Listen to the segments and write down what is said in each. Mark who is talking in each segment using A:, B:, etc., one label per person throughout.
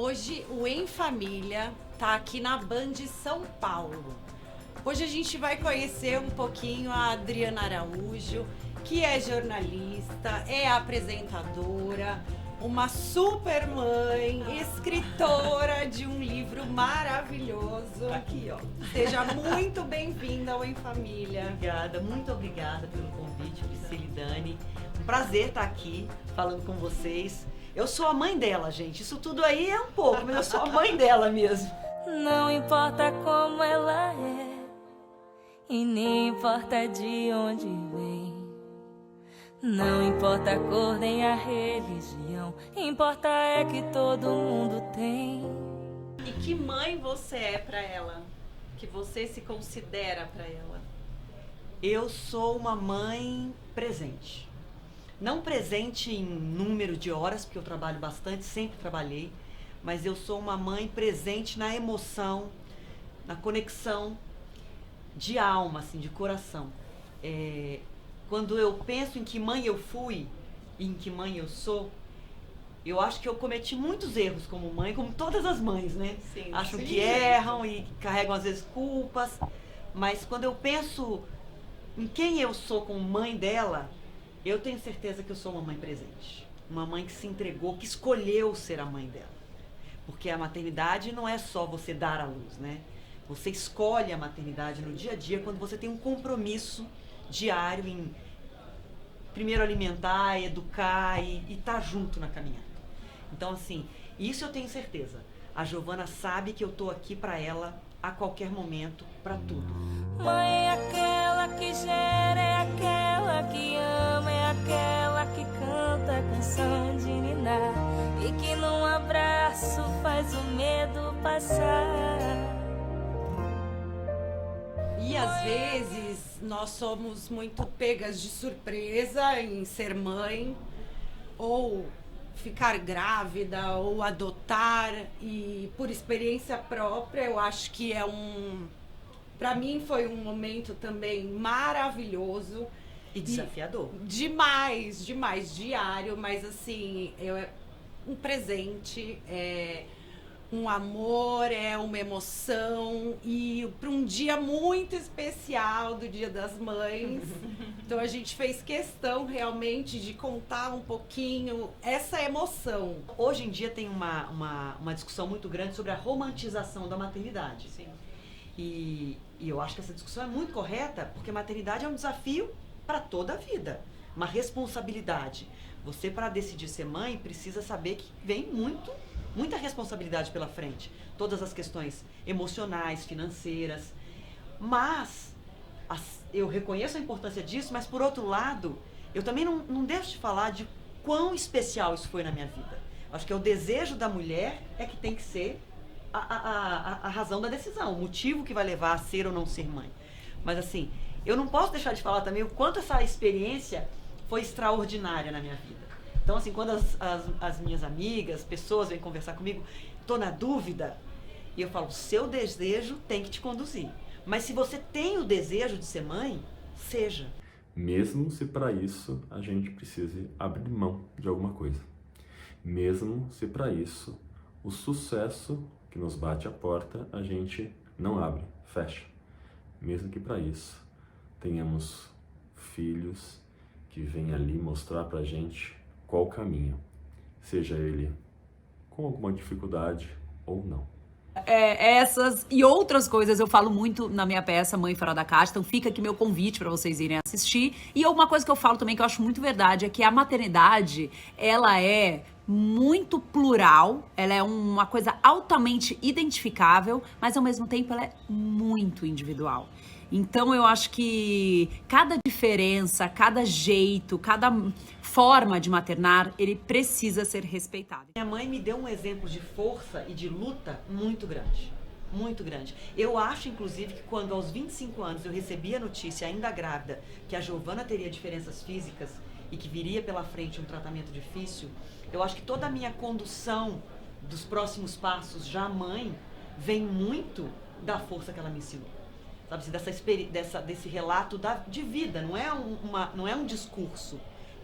A: Hoje o Em Família tá aqui na Band São Paulo. Hoje a gente vai conhecer um pouquinho a Adriana Araújo, que é jornalista, é apresentadora, uma super mãe, escritora de um livro maravilhoso.
B: Aqui, ó.
A: Seja muito bem-vinda ao Em Família.
B: Obrigada, muito obrigada pelo convite, Priscila e Dani. Um prazer estar aqui falando com vocês. Eu sou a mãe dela, gente. Isso tudo aí é um pouco, mas eu sou a mãe dela mesmo.
C: Não importa como ela é, e nem importa de onde vem. Não importa a cor nem a religião, importa é que todo mundo tem.
A: E que mãe você é pra ela? Que você se considera pra ela?
B: Eu sou uma mãe presente. Não presente em número de horas, porque eu trabalho bastante, sempre trabalhei, mas eu sou uma mãe presente na emoção, na conexão de alma, assim, de coração. Quando eu penso em que mãe eu fui e em que mãe eu sou, eu acho que eu cometi muitos erros como mãe, como todas as mães, né?
A: Sim,
B: Acham
A: sim.
B: que erram e carregam às vezes culpas, mas quando eu penso em quem eu sou como mãe dela, eu tenho certeza que eu sou uma mãe presente. Uma mãe que se entregou, que escolheu ser a mãe dela. Porque a maternidade não é só você dar à luz, né? Você escolhe a maternidade no dia a dia quando você tem um compromisso diário em primeiro alimentar, educar e estar junto na caminhada. Então, assim, isso eu tenho certeza. A Giovana sabe que eu tô aqui pra ela a qualquer momento, pra tudo.
C: Mãe é aquela que gera, é aquela que ama, é aquela que canta a canção de ninar e que num abraço faz o medo passar.
A: E às vezes nós somos muito pegas de surpresa em ser mãe, ou ficar grávida, ou adotar, e por experiência própria eu acho que pra mim foi um momento também maravilhoso.
B: E desafiador.
A: Demais, demais, diário, mas assim, um presente, um amor, é uma emoção, e para um dia muito especial do Dia das Mães. Então a gente fez questão realmente de contar um pouquinho essa emoção.
B: Hoje em dia tem uma discussão muito grande sobre a romantização da maternidade.
A: Sim.
B: E eu acho que essa discussão é muito correta, porque a maternidade é um desafio para toda a vida, uma responsabilidade. Você, para decidir ser mãe, precisa saber que vem muita responsabilidade pela frente. Todas as questões emocionais, financeiras. Mas eu reconheço a importância disso, mas por outro lado, eu também não deixo de falar de quão especial isso foi na minha vida. Acho que é o desejo da mulher é que tem que ser a razão da decisão, o motivo que vai levar a ser ou não ser mãe. Mas assim, eu não posso deixar de falar também o quanto essa experiência foi extraordinária na minha vida. Então, assim, quando as minhas amigas, pessoas vêm conversar comigo, tô na dúvida, e eu falo, seu desejo tem que te conduzir. Mas se você tem o desejo de ser mãe, seja.
D: Mesmo se para isso a gente precise abrir mão de alguma coisa. Mesmo se para isso o sucesso que nos bate à porta a gente não abre, fecha. Mesmo que para isso tenhamos filhos que vêm ali mostrar pra gente qual o caminho, seja ele com alguma dificuldade ou não.
E: Essas e outras coisas eu falo muito na minha peça Mãe Fora da Caixa, então fica aqui meu convite para vocês irem assistir. E uma coisa que eu falo também que eu acho muito verdade é que a maternidade, ela é muito plural, ela é uma coisa altamente identificável, mas ao mesmo tempo ela é muito individual. Então eu acho que cada diferença, cada jeito, cada forma de maternar, ele precisa ser respeitado.
B: Minha mãe me deu um exemplo de força e de luta muito grande. Muito grande. Eu acho, inclusive, que quando aos 25 anos eu recebi a notícia, ainda grávida, que a Giovana teria diferenças físicas e que viria pela frente um tratamento difícil, eu acho que toda a minha condução dos próximos passos, já mãe, vem muito da força que ela me ensinou. Sabe, desse relato de vida, não é um discurso,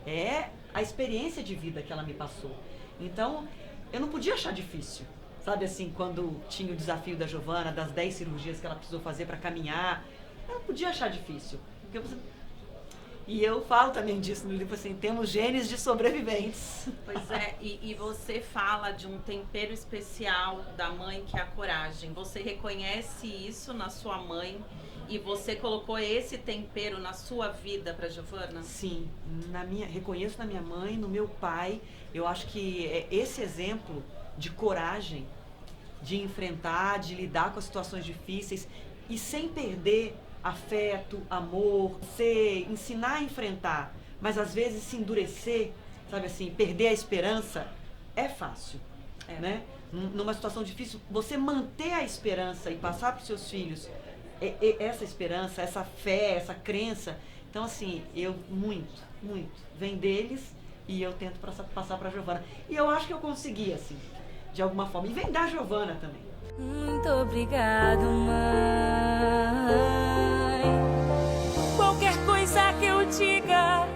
B: é a experiência de vida que ela me passou. Então, eu não podia achar difícil, Sabe assim, quando tinha o desafio da Giovana, das 10 cirurgias que ela precisou fazer para caminhar, ela podia achar difícil. E eu falo também disso no livro, assim, temos genes de sobreviventes.
F: Pois é, e você fala de um tempero especial da mãe, que é a coragem. Você reconhece isso na sua mãe e você colocou esse tempero na sua vida para Giovana?
B: Sim, reconheço na minha mãe, no meu pai. Eu acho que é esse exemplo de coragem, de enfrentar, de lidar com as situações difíceis e sem perder afeto, amor, você ensinar a enfrentar, mas às vezes se endurecer, sabe assim, perder a esperança, é fácil, né? Numa situação difícil, você manter a esperança e passar para os seus filhos essa esperança, essa fé, essa crença. Então, assim, eu muito, vem deles e eu tento passar para a Giovana. E eu acho que eu consegui, assim, de alguma forma. E vem da Giovana também.
C: Muito obrigado, mãe. Qualquer coisa que eu diga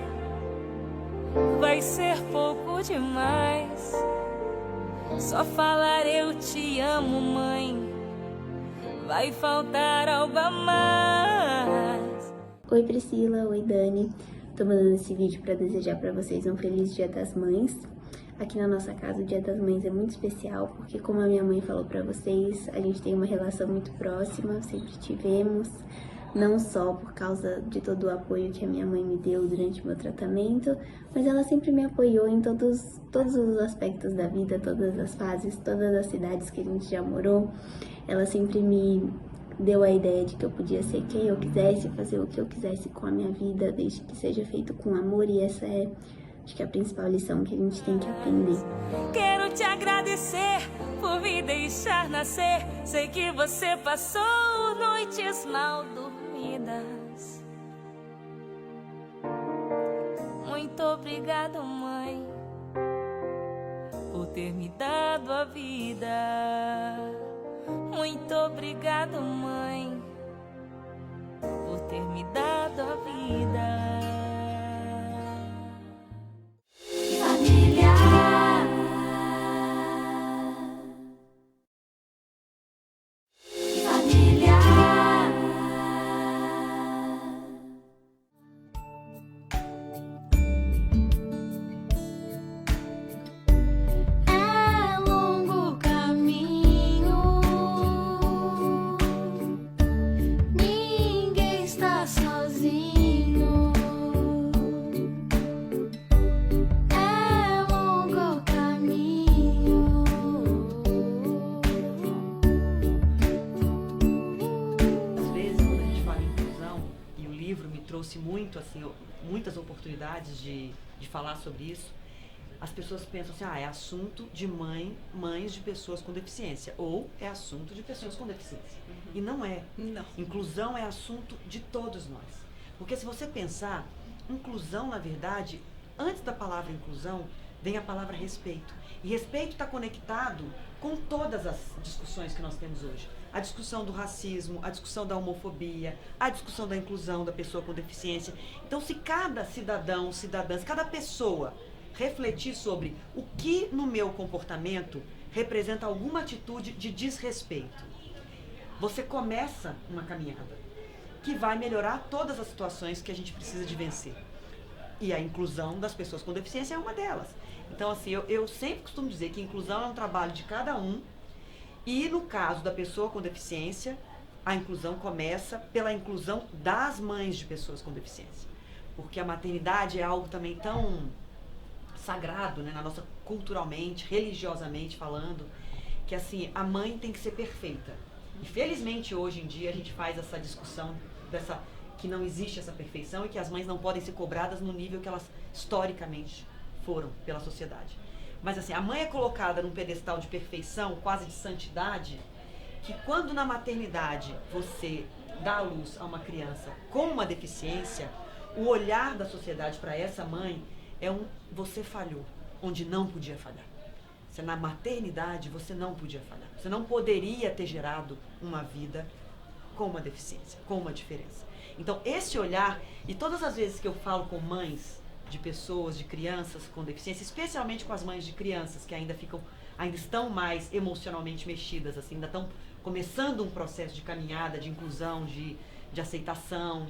C: vai ser pouco demais. Só falar eu te amo, mãe, vai faltar algo a mais.
G: Oi Priscila, oi Dani. Tô mandando esse vídeo para desejar para vocês um feliz Dia das Mães. Aqui na nossa casa o Dia das Mães é muito especial, porque como a minha mãe falou pra vocês, a gente tem uma relação muito próxima, sempre tivemos, não só por causa de todo o apoio que a minha mãe me deu durante o meu tratamento, mas ela sempre me apoiou em todos os aspectos da vida, todas as fases, todas as cidades que a gente já morou. Ela sempre me deu a ideia de que eu podia ser quem eu quisesse, fazer o que eu quisesse com a minha vida, desde que seja feito com amor, e essa é, acho que é a principal lição que a gente tem que aprender.
C: Quero te agradecer por me deixar nascer. Sei que você passou noites mal dormidas. Muito obrigado, mãe, por ter me dado a vida. Muito obrigado, mãe, por ter me dado a vida.
B: Trouxe muito, assim, muitas oportunidades de falar sobre isso. As pessoas pensam assim, é assunto de mães de pessoas com deficiência, ou é assunto de pessoas com deficiência. E não é.
A: Não.
B: Inclusão é assunto de todos nós. Porque se você pensar, inclusão, na verdade, antes da palavra inclusão, vem a palavra respeito. E respeito está conectado com todas as discussões que nós temos hoje. A discussão do racismo, a discussão da homofobia, a discussão da inclusão da pessoa com deficiência. Então, se cada cidadão, cidadã, se cada pessoa refletir sobre o que no meu comportamento representa alguma atitude de desrespeito, você começa uma caminhada que vai melhorar todas as situações que a gente precisa de vencer. E a inclusão das pessoas com deficiência é uma delas. Então, assim, eu sempre costumo dizer que inclusão é um trabalho de cada um. E no caso da pessoa com deficiência, a inclusão começa pela inclusão das mães de pessoas com deficiência. Porque a maternidade é algo também tão sagrado, né, na nossa, culturalmente, religiosamente falando, que assim, a mãe tem que ser perfeita. E felizmente hoje em dia a gente faz essa discussão que não existe essa perfeição e que as mães não podem ser cobradas no nível que elas historicamente foram pela sociedade. Mas assim, a mãe é colocada num pedestal de perfeição, quase de santidade, que quando na maternidade você dá à luz a uma criança com uma deficiência, o olhar da sociedade para essa mãe é você falhou, onde não podia falhar. Se na maternidade você não podia falhar. Você não poderia ter gerado uma vida com uma deficiência, com uma diferença. Então esse olhar, e todas as vezes que eu falo com mães de pessoas, de crianças com deficiência, especialmente com as mães de crianças que ainda estão mais emocionalmente mexidas, assim, ainda estão começando um processo de caminhada, de inclusão, de aceitação.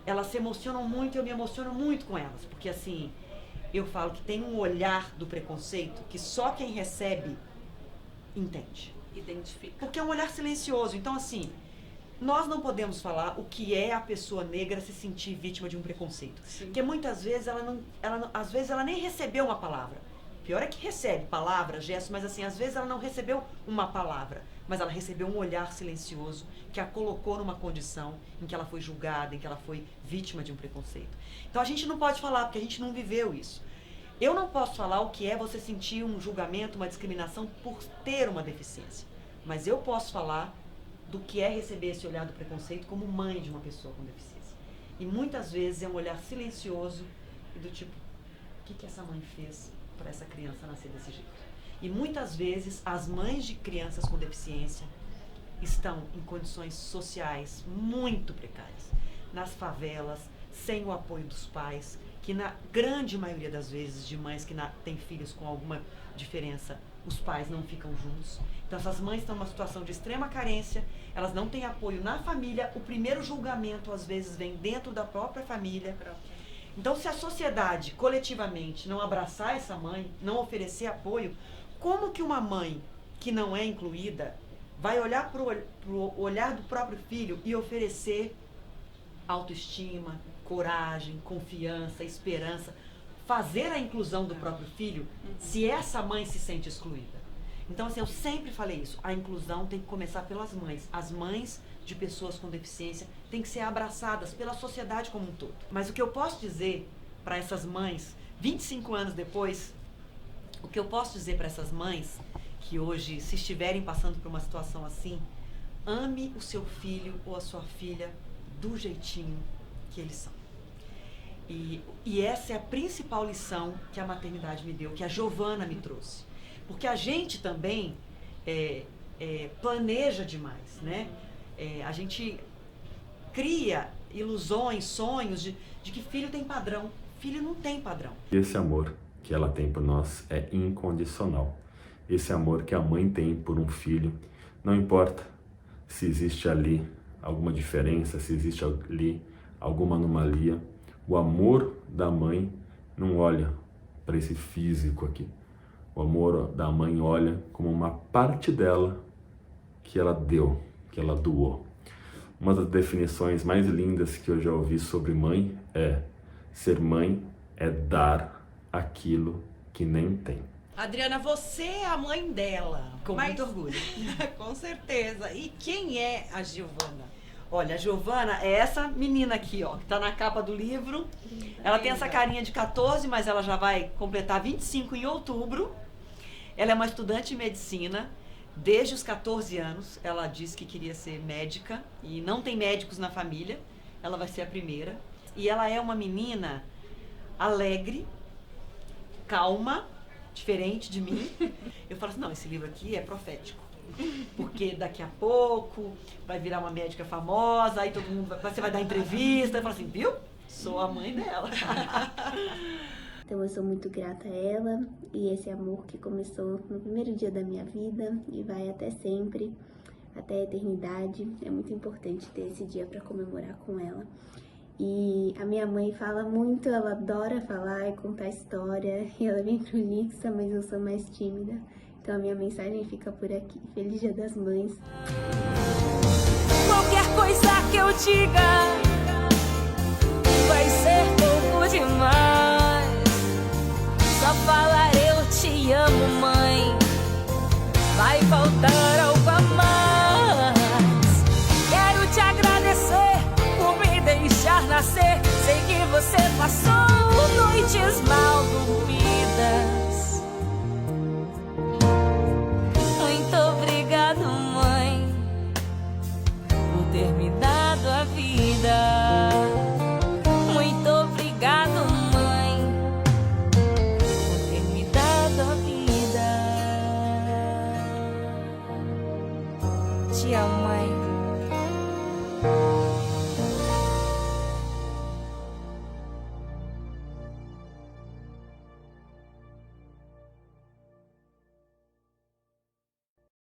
B: Elas se emocionam muito e eu me emociono muito com elas, porque assim, eu falo que tem um olhar do preconceito que só quem recebe entende.
F: Identifica.
B: Porque é um olhar silencioso. Então, assim, nós não podemos falar o que é a pessoa negra se sentir vítima de um preconceito.
F: Sim.
B: Porque muitas vezes às vezes ela nem recebeu uma palavra. Pior é que recebe palavra, gesto, mas assim, às vezes ela não recebeu uma palavra, mas ela recebeu um olhar silencioso que a colocou numa condição em que ela foi julgada, em que ela foi vítima de um preconceito. Então a gente não pode falar, porque a gente não viveu isso. Eu não posso falar o que é você sentir um julgamento, uma discriminação por ter uma deficiência, mas eu posso falar do que é receber esse olhar do preconceito como mãe de uma pessoa com deficiência. E muitas vezes é um olhar silencioso e do tipo, o que essa mãe fez para essa criança nascer desse jeito? E muitas vezes as mães de crianças com deficiência estão em condições sociais muito precárias, nas favelas, sem o apoio dos pais, que na grande maioria das vezes de mães que têm filhos com alguma diferença, os pais não ficam juntos. Então essas mães estão numa situação de extrema carência, elas não têm apoio na família, o primeiro julgamento às vezes vem dentro da própria família. Então se a sociedade coletivamente não abraçar essa mãe, não oferecer apoio, como que uma mãe que não é incluída vai olhar para o olhar do próprio filho e oferecer autoestima, coragem, confiança, esperança, fazer a inclusão do próprio filho, se essa mãe se sente excluída? Então, assim, eu sempre falei isso, a inclusão tem que começar pelas mães. As mães de pessoas com deficiência têm que ser abraçadas pela sociedade como um todo. Mas o que eu posso dizer para essas mães, 25 anos depois, o que eu posso dizer para essas mães que hoje, se estiverem passando por uma situação assim, ame o seu filho ou a sua filha do jeitinho que eles são. E essa é a principal lição que a maternidade me deu, que a Giovana me trouxe. Porque a gente também planeja demais, né? A gente cria ilusões, sonhos de que filho tem padrão. Filho não tem padrão.
D: Esse amor que ela tem por nós é incondicional. Esse amor que a mãe tem por um filho, não importa se existe ali alguma diferença, se existe ali alguma anomalia, o amor da mãe não olha para esse físico aqui. O amor da mãe olha como uma parte dela que ela deu, que ela doou. Uma das definições mais lindas que eu já ouvi sobre mãe é: ser mãe é dar aquilo que nem tem.
A: Adriana, você é a mãe dela.
B: Com muito orgulho.
A: Com certeza. E quem é a Giovana?
B: Olha, a Giovana é essa menina aqui, ó, que tá na capa do livro. Ela tem essa carinha de 14, mas ela já vai completar 25 em outubro. Ela é uma estudante de medicina. Desde os 14 anos, ela disse que queria ser médica e não tem médicos na família. Ela vai ser a primeira. E ela é uma menina alegre, calma, diferente de mim. Eu falo assim, não, esse livro aqui é profético. Porque daqui a pouco vai virar uma médica famosa, aí todo mundo você vai dar entrevista, eu falo assim, viu? Sou a mãe dela.
G: Então eu sou muito grata a ela e esse amor que começou no primeiro dia da minha vida e vai até sempre, até a eternidade. É muito importante ter esse dia para comemorar com ela. E a minha mãe fala muito, ela adora falar e contar história, e ela é bem prolixa, mas eu sou mais tímida. Então a minha mensagem fica por aqui. Feliz Dia das Mães.
C: Qualquer coisa que eu diga vai ser pouco demais. Só falar eu te amo, mãe, vai faltar algo a mais. Quero te agradecer por me deixar nascer. Sei que você passou